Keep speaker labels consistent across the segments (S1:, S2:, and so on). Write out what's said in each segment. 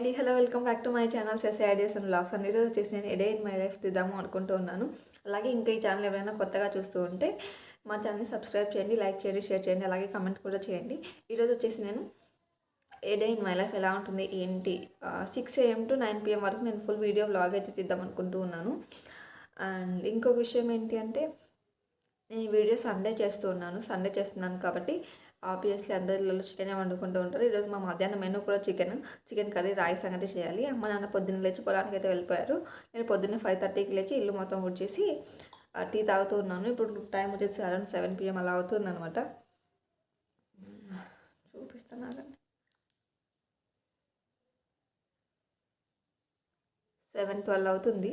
S1: అండి, hello, welcome back to my channel SA ideas and vlogs. అన్ని రోజు వచ్చేసి నేను డే ఇన్ మై లైఫ్ తీద్దాము అనుకుంటూ ఉన్నాను. అలాగే ఇంకా ఈ ఛానల్ ఎవరైనా కొత్తగా చూస్తూ ఉంటే మా ఛానల్ని సబ్స్క్రైబ్ చేయండి, లైక్ చేయండి, షేర్ చేయండి, అలాగే కమెంట్ కూడా చేయండి. ఈరోజు వచ్చేసి నేను ఏ డే ఇన్ మై లైఫ్ ఎలా ఉంటుంది ఏంటి 6 AM to 9 PM వరకు నేను ఫుల్ వీడియో వ్లాగ్ అయితే తీద్దాం అనుకుంటూ ఉన్నాను. అండ్ ఇంకొక విషయం ఏంటి అంటే నేను ఈ వీడియో సండే చేస్తున్నాను కాబట్టి ఆబ్వియస్లీ అందరిలో చికెనే వండుకుంటూ ఉంటారు. ఈరోజు మా మధ్యాహ్నం మెనూ కూడా చికెన్ కర్రీ, రాగి సంగటి చేయాలి. అమ్మ నాన్న పొద్దున్న లేచి పొలానికి అయితే వెళ్ళిపోయారు. నేను పొద్దున్న 5:30కి లేచి ఇల్లు మొత్తం ఊడ్చేసి టీ తాగుతూ ఉన్నాను. ఇప్పుడు టైం వచ్చేసి అరౌండ్ 7 PM అలా అవుతుంది అనమాట. చూపిస్తాను ఆగండి. 7:12 అవుతుంది.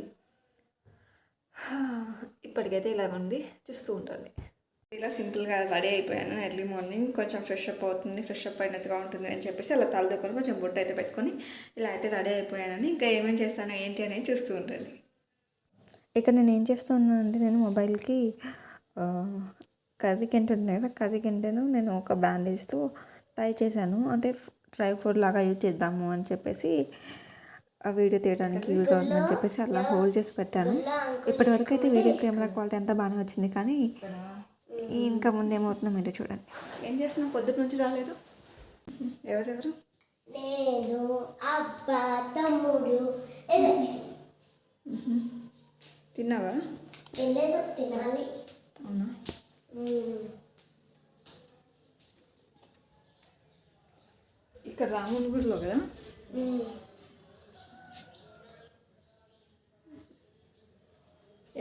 S1: ఇప్పటికైతే ఇలా ఉంది, చూస్తూ ఉంటుంది. ఇలా సింపుల్గా రెడీ అయిపోయాను. ఎర్లీ మార్నింగ్ కొంచెం ఫ్రెష్ అప్ అయినట్టుగా ఉంటుంది అని చెప్పేసి అలా తలదొక్కుని కొంచెం బొట్టు అయితే పెట్టుకొని ఇలా అయితే రెడీ అయిపోయానని ఇంకా ఏమేమి చేస్తాను ఏంటి అనేది చూస్తూ ఉండండి. ఇక్కడ నేను ఏం చేస్తున్నాను అంటే నేను మొబైల్కి కర్రీ గంట ఉంది కదా, కర్రీ గంటను నేను ఒక బ్యాండేజ్తో ట్రై చేశాను. అంటే ట్రై ఫుడ్ లాగా యూజ్ చేద్దాము అని చెప్పేసి ఆ వీడియో తీయడానికి యూజ్ అవుతుందని చెప్పేసి అలా హోల్డ్ చేసి పెట్టాను. ఇప్పటివరకు అయితే వీడియో కెమెరా క్వాలిటీ అంతా బాగానే వచ్చింది, కానీ ఇంకా ముందు ఏమవుతుందో మీరు చూడండి. ఏం చేస్తున్నావు? పొద్దున్న నుంచి రాలేదు. ఎవరెవరు?
S2: నేను, అబ్బా, తమ్ముడు.
S1: తిన్నావా?
S2: తినలేదు, తినాలి.
S1: అవునా? ఇక్కడ రాముని గుడిలో కదా.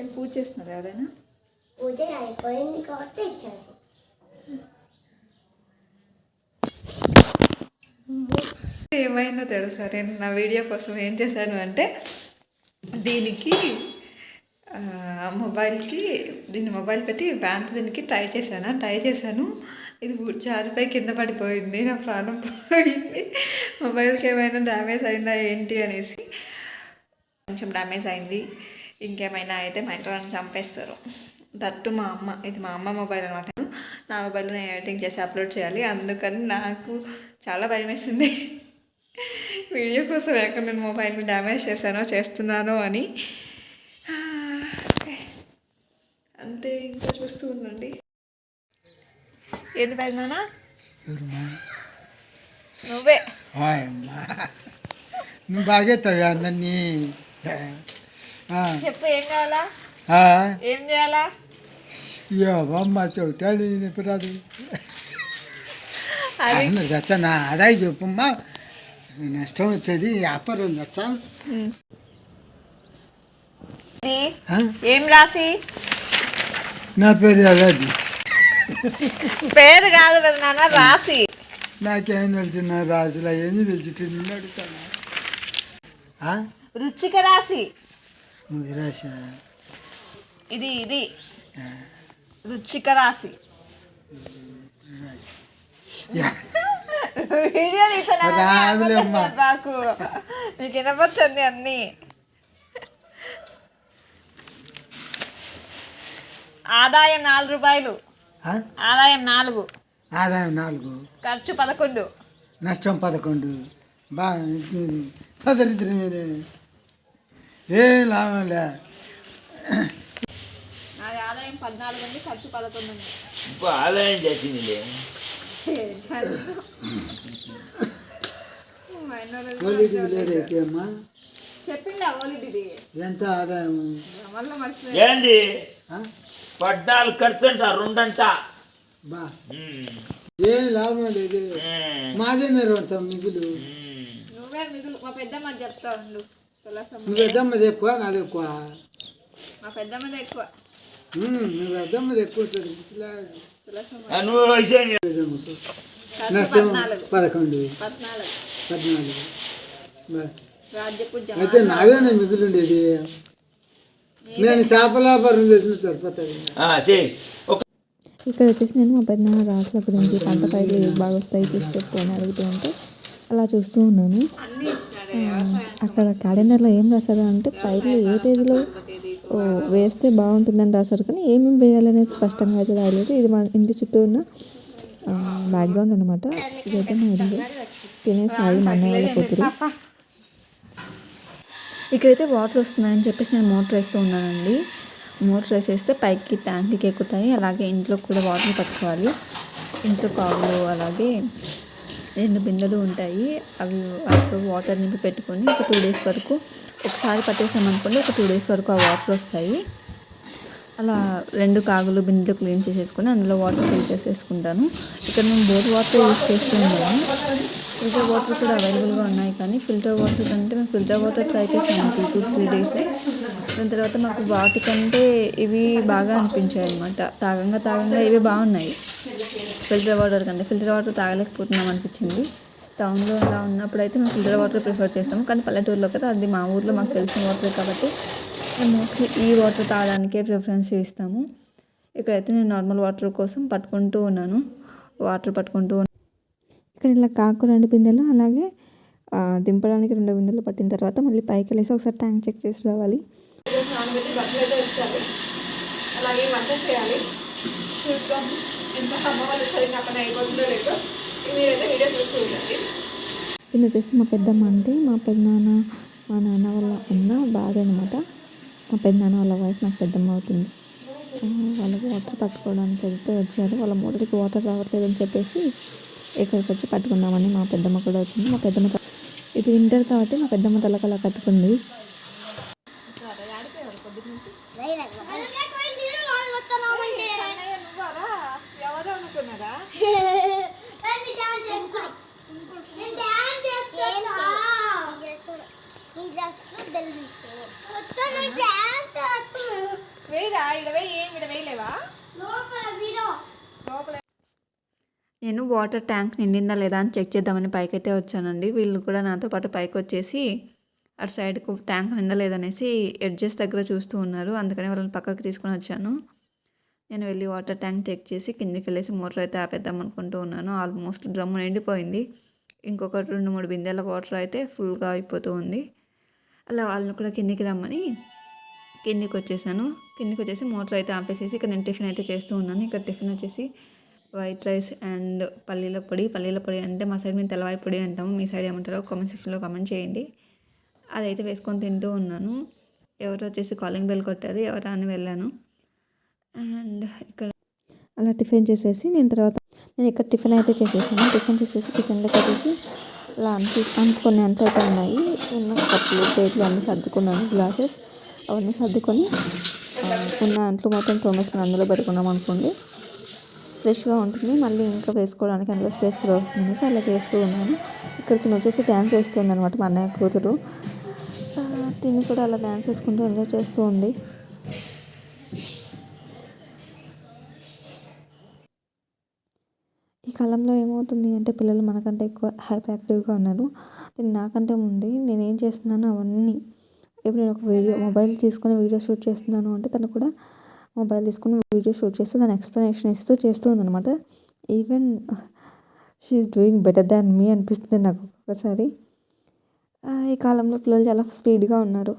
S1: ఏం పూజ చేస్తున్నారు ఎవరైనా?
S2: పూజ అయిపోయింది కాబట్టి ఇచ్చారు.
S1: ఏమైనా తెలుసా, నేను నా వీడియో కోసం ఏం చేశాను అంటే దీనికి మొబైల్ పెట్టి బ్యాంక్ దీనికి ట్రై చేశాను. ఇది జారిపై కింద పడిపోయింది. నా ప్రాణం పోయింది. మొబైల్కి ఏమైనా డ్యామేజ్ అయిందా ఏంటి అనేసి. కొంచెం డ్యామేజ్ అయింది. ఇంకేమైనా అయితే మా ఇంట్లో నన్ను చంపేస్తారు. దట్టు ఇది మా అమ్మ మొబైల్ అనమాట. నా మొబైల్లో నేను ఎడిటింగ్ చేసి అప్లోడ్ చేయాలి. అందుకని నాకు చాలా భయం వేసింది వీడియో కోసం ఎక్కడ నేను మొబైల్ని డ్యామేజ్ చేస్తున్నానో అని. అంతే, ఇంకా చూస్తూ ఉండండి. ఏది పెడనా? నువ్వే
S3: నువ్వు బాగేస్తావు అందరినీ.
S1: చెప్పు, ఏం కావాలా? ఏం చేయాలా?
S3: అమ్మ చోటాడు రాదు తెచ్చా. నా ఆదాయ చెప్పమ్మా, నష్టం వచ్చేది వ్యాపారం తెచ్చా.
S1: ఏం రాసి?
S3: నా పేరు అది
S1: పేరు కాదు కదా నాన్న, రాసి.
S3: నాకేం తెలుసు? నా రాసులు అయ్యేది తెలిసి నిన్ను అడుగుతాను.
S1: రుచిక రాసి.
S3: రాశా
S1: ఇది రుచిక రాసి. వీడియో నాకు నీకు వినపడుతుంది అన్ని. ఆదాయం 4 రూపాయలు. ఆదాయం 4. ఖర్చు 11.
S3: నష్టం 11. బాగా దరిద్రం మీదే, ఏం లాభంలే.
S1: నాది ఆదాయం 14 ఉంది, ఖర్చు 11 ఉంది.
S4: ఆదాయం చేసింది.
S1: చెప్పిందా ఓలిడిది
S3: ఎంత ఆదాయం?
S4: ఏంది 14 ఖర్చు అంట, 2 అంట.
S3: బా ఏం లాభం లేదు. మాదే నిర్వహిస్తాం మిగులు.
S1: నువ్వే మిగులు. మా పెద్దమ్మ చెప్తా ఉండు.
S3: నువ్వు పెద్దమ్మది ఎక్కువ, నాది ఎక్కువ.
S1: మా పెద్దమ్మది ఎక్కువ.
S3: నువ్వు పెద్దమ్మది ఎక్కువ. నష్టం 11. 14. అయితే నాదేనా మిగులుండేది. నేను చేపల వ్యాపారం చేసిన సరిపోతాడు.
S5: ఇక్కడ వచ్చేసి నేను మా పెద్దనాన్న రాసుల గురించి పంట పైరు బాగా వస్తాయి తీసుకెళ్ళి అడుగుతూ ఉంటే అలా చూస్తూ ఉన్నాను. అక్కడ క్యాలెండర్లో ఏం రాశారు అంటే పైర్లు ఏ తేదీలో వేస్తే బాగుంటుందని రాశారు, కానీ ఏమేమి వేయాలనేది స్పష్టంగా అయితే రాయలేదు. ఇది మా ఇంటి చుట్టూ ఉన్న బ్యాక్గ్రౌండ్ అనమాట. ఇదైతే మా ఇల్లు. తినేసాయి మా అన్న వాళ్ళ కూతురు. ఇక్కడైతే వాటర్ వస్తున్నాయని చెప్పేసి నేను మోటర్ వేస్తూ ఉన్నానండి. మోటర్ వేసేస్తే పైకి ట్యాంక్కి ఎక్కుతాయి. అలాగే ఇంట్లో కూడా వాటర్ పట్టుకోవాలి. ఇంట్లో కావులు అలాగే 2 బిందెలు ఉంటాయి. అవి అప్పుడు వాటర్ నింపి పెట్టుకొని ఒక 2 డేస్ వరకు ఒకసారి పట్టేసామనుకోండి, ఒక 2 డేస్ వరకు ఆ వాటర్ వస్తాయి. అలా 2 కాగులు బిందెలు క్లీన్ చేసేసుకొని అందులో వాటర్ ఫిల్ చేసేసుకుంటాను. ఇక్కడ నేను బోర్ వాటర్ యూజ్ చేస్తున్నాను. ఫిల్టర్ వాటర్ కూడా అవైలబుల్గా ఉన్నాయి, కానీ ఫిల్టర్ వాటర్ కంటే మేము ఫిల్టర్ వాటర్ ట్రై చేసాము 2-3 డేస్. దాని తర్వాత మాకు వాటికంటే ఇవి బాగా అనిపించాయి అనమాట. తాగంగా ఇవి బాగున్నాయి ఫిల్టర్ వాటర్ కంటే. ఫిల్టర్ వాటర్ తాగలేకపోతున్నాం అనిపించింది. టౌన్లో ఇలా ఉన్నప్పుడు అయితే మేము ఫిల్టర్ వాటర్ ప్రిఫర్ చేస్తాము, కానీ పల్లెటూరులో కదా, అది మా ఊర్లో మాకు తెలిసిన వాటర్ కాబట్టి మేము మోస్ట్లీ ఈ వాటర్ తాగడానికే ప్రిఫరెన్స్ ఇస్తాము. ఇక్కడైతే నేను నార్మల్ వాటర్ కోసం పట్టుకుంటూ ఉన్నాను. ఇక్కడ ఇలా కాకు 2 బిందెలు, అలాగే దింపడానికి 2 బిందెలు పట్టిన తర్వాత మళ్ళీ పైకి వెళ్ళేసి ఒకసారి ట్యాంక్ చెక్ చేసి రావాలి.
S1: అలాగే వంట చేయాలి. చూద్దాం ఎంత అమ్మ వాళ్ళు సరిగ్గా అక్కడ అయిపోతుందో లేదో మీరైతే వీడియో చూస్తూ ఉండండి.
S5: ఇది వచ్చేసి మా పెద్దమ్మ అంటే మా పెద్దనాన్న, మా నాన్న వాళ్ళ అన్న భార్య అనమాట. మా పెద్దనాన్న వాళ్ళ వైఫ్ నాకు పెద్దమ్మ అవుతుంది. వాళ్ళకి వాటర్ పట్టుకోవడానికి వెళ్తే వచ్చారు. వాళ్ళ మోటార్కి వాటర్ రావట్లేదని చెప్పేసి ఇక్కడికి వచ్చి పట్టుకుందామని మా పెద్దమ్మ కూడా వచ్చింది. మా పెద్దమ్మ ఇది వింటర్ కాబట్టి మా పెద్దమ్మ తలకలా కట్టుకుంది.
S1: ఎవరో అనుకున్నారా? వేయరా ఇడవే ఏం విడవేయలేవా?
S5: నేను వాటర్ ట్యాంక్ నిండిందా లేదా అని చెక్ చేద్దామని పైకైతే వచ్చానండి. వీళ్ళు కూడా నాతో పాటు పైకి వచ్చేసి అటు సైడ్కు ట్యాంక్ నిండలేదనేసి ఎడ్జెస్ దగ్గర చూస్తూ ఉన్నారు. అందుకని వాళ్ళని పక్కకి తీసుకొని వచ్చాను. నేను వెళ్ళి వాటర్ ట్యాంక్ చెక్ చేసి కిందికి వెళ్ళేసి మోటార్ అయితే ఆపేద్దాం అనుకుంటూ ఉన్నాను. ఆల్మోస్ట్ డ్రమ్ నిండిపోయింది. ఇంకొక 2-3 బిందెల వాటర్ అయితే ఫుల్గా అయిపోతూ ఉంది. అలా వాళ్ళని కూడా కిందికి రమ్మని కిందికి వచ్చేసి మోటార్ అయితే ఆపేసేసి ఇక్కడ నేను టిఫిన్ అయితే చేస్తూ ఉన్నాను. ఇక్కడ టిఫిన్ వచ్చేసి వైట్ రైస్ అండ్ పల్లీల పొడి అంటే మా సైడ్ మేము తెల్లవాయి పొడి అంటాము, మీ సైడ్ ఏమంటారో కామెంట్ సెక్షన్లో కామెంట్ చేయండి. అదైతే వేసుకొని తింటూ ఉన్నాను. ఎవరో వచ్చేసి కాలింగ్ బెల్ కొట్టారు, ఎవరా అని వెళ్ళాను. అండ్ ఇక్కడ అలా టిఫిన్ చేసేసి నేను ఇక్కడ టిఫిన్ అయితే చేసేసాను. టిఫిన్ చేసేసి కిచెన్లోకి వచ్చేసి అలా కొన్ని అంట్లు అయితే ఉన్నాయి. ఉన్న కప్పులు ప్లేట్లు అన్నీ సర్దుకున్నాను. గ్లాసెస్ అవన్నీ సర్దుకొని ఉన్న అంట్లు మొత్తం తోమేసుకొని అందులో పెట్టుకున్నాం అనుకోండి, ఫ్రెష్గా ఉంటుంది. మళ్ళీ ఇంకా వేసుకోవడానికి అందులో స్పేస్ కూడా వస్తుంది అనేసి అలా చేస్తూ ఉన్నాను. ఇక్కడ తిని వచ్చేసి డ్యాన్స్ వేస్తుంది అనమాట మా అన్నయ్య కూతురు. తిని కూడా అలా డ్యాన్స్ వేసుకుంటూ ఎంజాయ్ చేస్తూ ఉంది. ఈ కాలంలో ఏమవుతుంది అంటే పిల్లలు మనకంటే ఎక్కువ హైపర్ యాక్టివ్గా ఉన్నారు. నాకంటే ముందే నేనేం చేస్తున్నానో అవన్నీ, ఇప్పుడు నేను ఒక మొబైల్ తీసుకొని వీడియో షూట్ చేస్తున్నాను అంటే తను కూడా మొబైల్ తీసుకొని వీడియో షూట్ చేస్తూ దాని ఎక్స్ప్లెనేషన్ ఇస్తూ చేస్తూ ఉందన్నమాట. Even she's doing better than me అనిపిస్తుంది నాకు ఒక్కొక్కసారి. ఈ కాలంలో పిల్లలు చాలా స్పీడ్గా ఉన్నారు.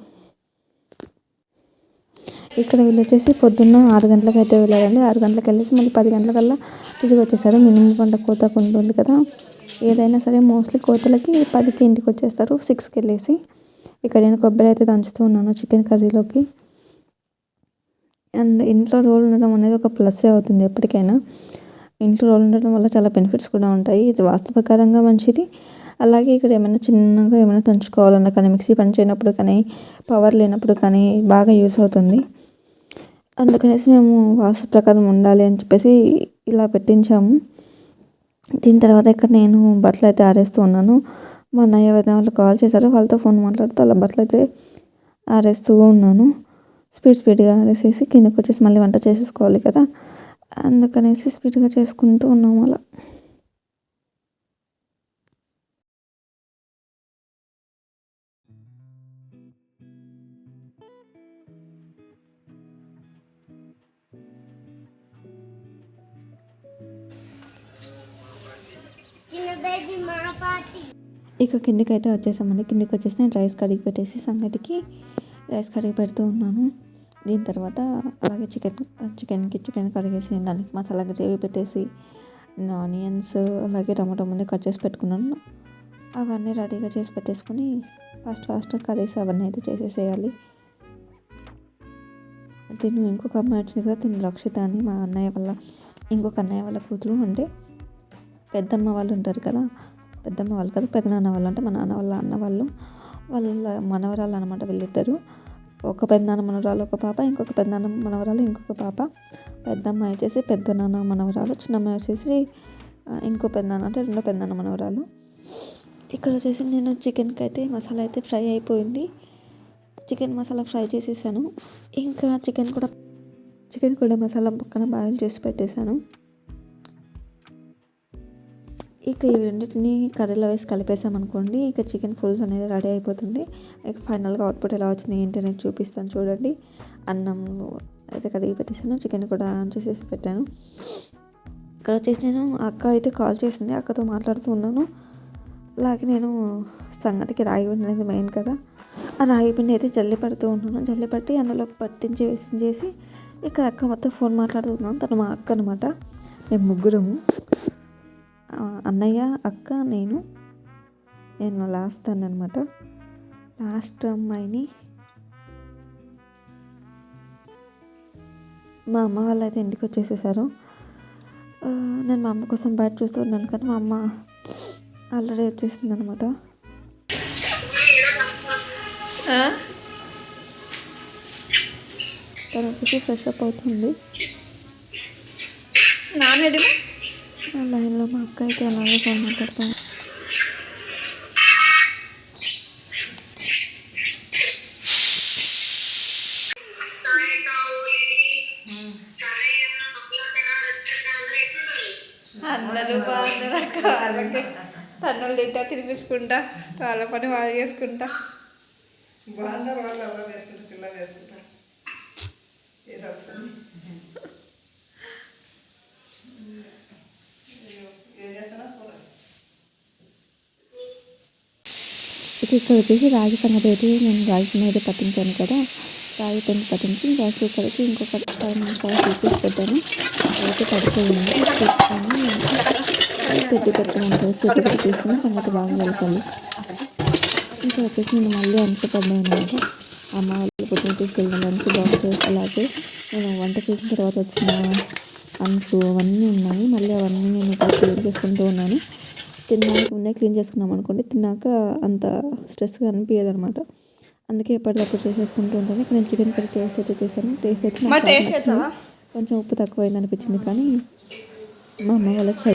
S5: ఇక్కడ వీళ్ళు వచ్చేసి పొద్దున్న 6 గంటలకు అయితే వెళ్ళారండి. 6 గంటలకు వెళ్ళేసి మళ్ళీ 10 గంటలకల్లా తిరిగి వచ్చేసారు. మినిమం పంట కోతకు ఉంటుంది కదా, ఏదైనా సరే మోస్ట్లీ కోతలకి 10కి ఇంటికి వచ్చేస్తారు, 6కి వెళ్ళేసి. ఇక్కడ నేను కొబ్బరి అయితే దంచుతూ ఉన్నాను చికెన్ కర్రీలోకి. అండ్ ఇంట్లో రోల్ ఉండడం అనేది ఒక ప్లస్సే అవుతుంది ఎప్పటికైనా. ఇంట్లో రోల్ ఉండడం వల్ల చాలా బెనిఫిట్స్ కూడా ఉంటాయి. ఇది వాస్తవకరంగా మంచిది. అలాగే ఇక్కడ ఏమైనా చిన్నగా ఏమైనా దంచుకోవాలన్నా కానీ, మిక్సీ పని చేయనప్పుడు కానీ, పవర్ లేనప్పుడు కానీ బాగా యూస్ అవుతుంది. అందుకనేసి మేము వాస్తు ప్రకారం ఉండాలి అని చెప్పేసి ఇలా పెట్టించాము. దీని తర్వాత ఇక్కడ నేను బట్టలు అయితే ఆరేస్తూ ఉన్నాను. మా అన్నయ్య వాళ్ళు కాల్ చేశారు, వాళ్ళతో ఫోన్ మాట్లాడుతూ అలా బట్టలు అయితే ఆరేస్తూ ఉన్నాను. స్పీడ్గా ఆరేసేసి కిందకి వచ్చేసి మళ్ళీ వంట చేసేసుకోవాలి కదా, అందుకనేసి స్పీడ్గా చేసుకుంటూ ఉన్నాము అలా. ఇక కిందికి అయితే వచ్చేసామండి. కిందికి వచ్చేసి నేను రైస్ కడిగి పెట్టేసి సంగటికి రైస్ కడిగి పెడుతూ ఉన్నాను. దీని తర్వాత అలాగే చికెన్ కడిగేసి దానికి మసాలా గ్రేవీ పెట్టేసి ఆనియన్స్ అలాగే టమాటో ముందే కట్ చేసి పెట్టుకున్నాను. అవన్నీ రెడీగా చేసి పెట్టేసుకొని ఫాస్ట్ కర్రీస్ అవన్నీ అయితే చేసేసేయాలి. తిను ఇంకొక అమ్మాయి వచ్చింది కదా, తిను రక్షిత అని మా అన్నయ్య వాళ్ళ ఇంకొక అన్నయ్య వాళ్ళ కూతురు. అంటే పెద్దమ్మ వాళ్ళు ఉంటారు కదా, పెద్దమ్మ వాళ్ళు కదా, పెద్దనాన్న వాళ్ళు అంటే మా నాన్న వాళ్ళ అన్న వాళ్ళు, వాళ్ళ మనవరాలు అనమాట వీళ్ళిద్దరు. ఒక పెద్దనాన్న మనవరాలు ఒక పాప, ఇంకొక పెద్దనాన్న మనవరాలు ఇంకొక పాప. పెద్దమ్మాయి వచ్చేసి పెద్దనాన్న మనవరాలు, చిన్నమ్మాయి వచ్చేసి ఇంకో పెద్దనాన్న అంటే రెండో పెద్దనాన్న మనవరాలు. ఇక్కడ వచ్చేసి నేను చికెన్కి అయితే మసాలా అయితే ఫ్రై అయిపోయింది. చికెన్ మసాలా ఫ్రై చేసేసాను. ఇంకా చికెన్ కూడా మసాలా పక్కన బాయిల్ చేసి పెట్టేశాను. ఇక ఈ రెండింటిని కర్రీలో వేసి కలిపేసామనుకోండి, ఇక చికెన్ పులుసు అనేది రెడీ అయిపోతుంది. ఇక ఫైనల్గా అవుట్పుట్ ఎలా వచ్చింది ఏంటి అనేది చూపిస్తాను చూడండి. అన్నం అయితే కడిగి పెట్టేసాను, చికెన్ కూడా ఆన్ చేసేసి పెట్టాను. ఇక్కడ వచ్చేసి నేను అక్క అయితే కాల్ చేసింది, అక్కతో మాట్లాడుతూ ఉన్నాను. అలాగే నేను సంగటికి రాగి పిండి అనేది మెయిన్ కదా, ఆ రాగి పిండి అయితే జల్లి పడుతూ ఉన్నాను. జల్లి పట్టి అందులో పట్టించి వేసి ఇక్కడ అక్క మొత్తం ఫోన్ మాట్లాడుతున్నాను. తను మా అక్క అనమాట. మేము ముగ్గురము, అన్నయ్య, అక్క, నేను లాస్ట్ అనమాట. లాస్ట్ అమ్మాయిని మా అమ్మ వాళ్ళు అయితే ఇంటికి వచ్చేసేసారు. నేను మా అమ్మ కోసం బయట చూస్తూ ఉన్నాను కానీ మా అమ్మ ఆల్రెడీ వచ్చేసింది అనమాట. తను వచ్చేసి ఫ్రెష్ అప్ అవుతుంది. లైన్లో మా అక్క అయితే అలాగే ఫోన్ మాట్లాడతాను.
S1: అందరూ బాగున్నారు అక్క. వాళ్ళకి తన్నులు తింటా తినిపించుకుంటా వాళ్ళ పని వాళ్ళు చేసుకుంటా
S3: బాగున్నారు వాళ్ళు, అలా వేసుకుంటా చిల్ల వేసుకుంటా ఏదో ఏం చేస్తున్నా.
S5: ఇక్కడ వచ్చేసి రాగి సంగటి అయితే నేను రాగి పిండి అయితే పట్టించాను కదా, రాగి పిండి పట్టించి రైస్ కుక్కర్కి ఇంకొక 10 నిమిషాలు తీసేసి పెట్టాను. అయితే పడిపోయింది. పెట్టి పెట్టమంటారు, పెట్టి తీసుకుని సంగటి బాగా వెళ్తాను. ఇంకా వచ్చేసి నేను మళ్ళీ అనుకోపడ్డాను అనమాట. అమ్మ వాళ్ళు పొద్దున తీసుకెళ్ళిన లంచ్ బాక్సెస్, అలాగే నేను వంట చేసిన తర్వాత వచ్చిన అంట్లు అవన్నీ ఉన్నాయి. మళ్ళీ అవన్నీ నేను ఇప్పుడు క్లీన్ చేసుకుంటూ ఉన్నాను. తిన్నాక ముందే క్లీన్ చేసుకున్నాం అనుకోండి, తిన్నాక అంత స్ట్రెస్గా అనిపించదు అనమాట. అందుకే ఎప్పటికప్పుడు చేసేసుకుంటూ ఉంటాను. ఇక్కడ నేను చికెన్ కర్రీ టేస్ట్ అయితే చేశాను. టేస్ట్ అయితే నాకు చాలా నచ్చింది. కొంచెం ఉప్పు తక్కువైంది అనిపించింది కానీ మా అమ్మ వాళ్ళకి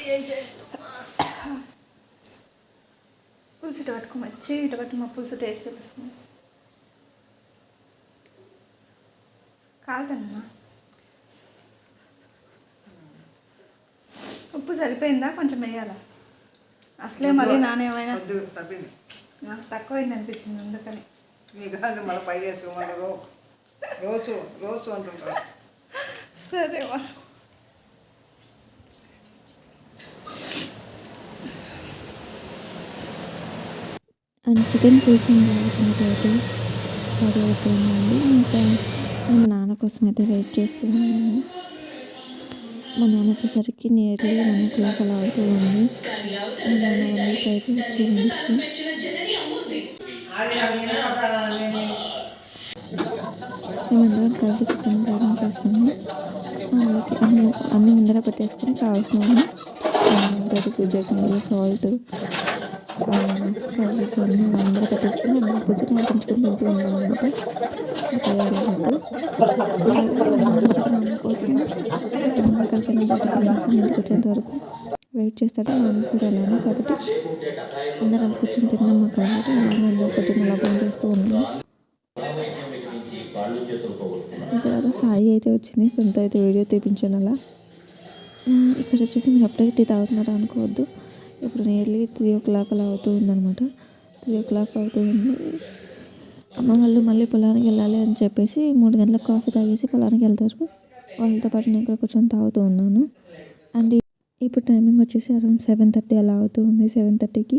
S1: పులుసు ఇటు పట్టుకోమచ్చి ఇటు పట్టు మా పులుసు టేస్ట్ చూపిస్తుంది. కాదమ్మా ఉప్పు సరిపోయిందా, కొంచెం వేయాలా? అసలే మళ్ళీ నానేమైనా నాకు తక్కువైంది అనిపించింది అందుకని.
S3: మీకు మళ్ళీ పై చేసి మళ్ళీ రోజు అంటుంటారు.
S1: సరేవా
S5: అండ్ చికెన్ పులుసు అయితే రెడీ అయిపోయిందండి. ఇంకా మా నాన్న కోసం అయితే వెయిట్ చేస్తున్నాను. మా నాన్న వచ్చేసరికి నియర్లీ 1 o'clock అలా అవుతూ ఉంది. మా నాన్న 1 week అయితే వచ్చేది ఇంటికి. మేమందరం కలిసి చికెన్ ప్లాన్ చేస్తాము. అందుకే అన్ని ముందర పెట్టేసుకొని కావాల్సినవి పెరుగు, చట్నీలు, సాల్ట్, కర్రీస్ అన్నీ అందరూ పెట్టేసుకొని అందరూ కూర్చొని వడ్డించుకొని తింటూ ఉన్నాం అనమాట. నాన్న కోసం ఎక్కడికైనా బయటకు ఇంటికి వచ్చేంత వరకు వెయిట్ చేస్తాడు. నాన్న కూడా అలానే, కాబట్టి అందరం కూర్చొని తిన్నాం మాకు అలవాటు. అలానే అందరూ పొద్దున్న అలా ఫోన్ చేస్తూ ఉన్నాము. తర్వాత సాయి అయితే వచ్చింది, తనతో అయితే వీడియో తీపించాను అలా. ఇక్కడ వచ్చేసి మీరు అప్పుడే టీ తాగుతున్నారా అనుకోవద్దు. ఇప్పుడు నియర్లీ 3 o'clock అలా అవుతూ ఉందన్నమాట. 3 o'clock అవుతూ ఉంది. అమ్మ వాళ్ళు మళ్ళీ పొలానికి వెళ్ళాలి అని చెప్పేసి 3 గంటలకు కాఫీ తాగేసి పొలానికి వెళ్తారు. వాళ్ళతో పాటు నేను కూడా కూర్చొని తాగుతూ ఉన్నాను. అండ్ ఇప్పుడు టైమింగ్ వచ్చేసి అరౌండ్ 7:30 అలా అవుతూ ఉంది. 7:30కి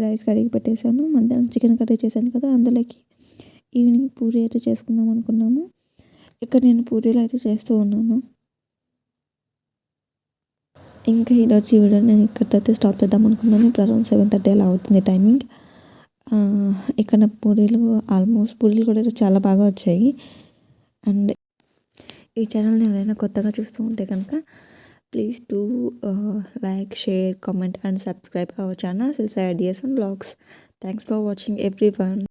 S5: రైస్ కడిగి పెట్టేశాను. మధ్యాహ్నం చికెన్ కర్రీ చేశాను కదా, అందులోకి ఈవినింగ్ పూరి అయితే చేసుకుందాం అనుకున్నాము. ఇక్కడ నేను పూరీలు అయితే చేస్తూ ఉన్నాను. ఇంకా ఈరోజు వీడియో నేను ఇక్కడితో స్టాప్ చేద్దాం అనుకున్నాను. ఇప్పుడు అరౌండ్ 7:30 అలా అవుతుంది టైమింగ్. ఇక్కడ పూరీలు ఆల్మోస్ట్ పూరీలు కూడా చాలా బాగా వచ్చాయి. అండ్ ఈ ఛానల్ని ఎవరైనా కొత్తగా చూస్తూ ఉంటే కనుక please do like, share, comment and subscribe our channel SSI Ideas and Vlogs. Thanks for watching everyone.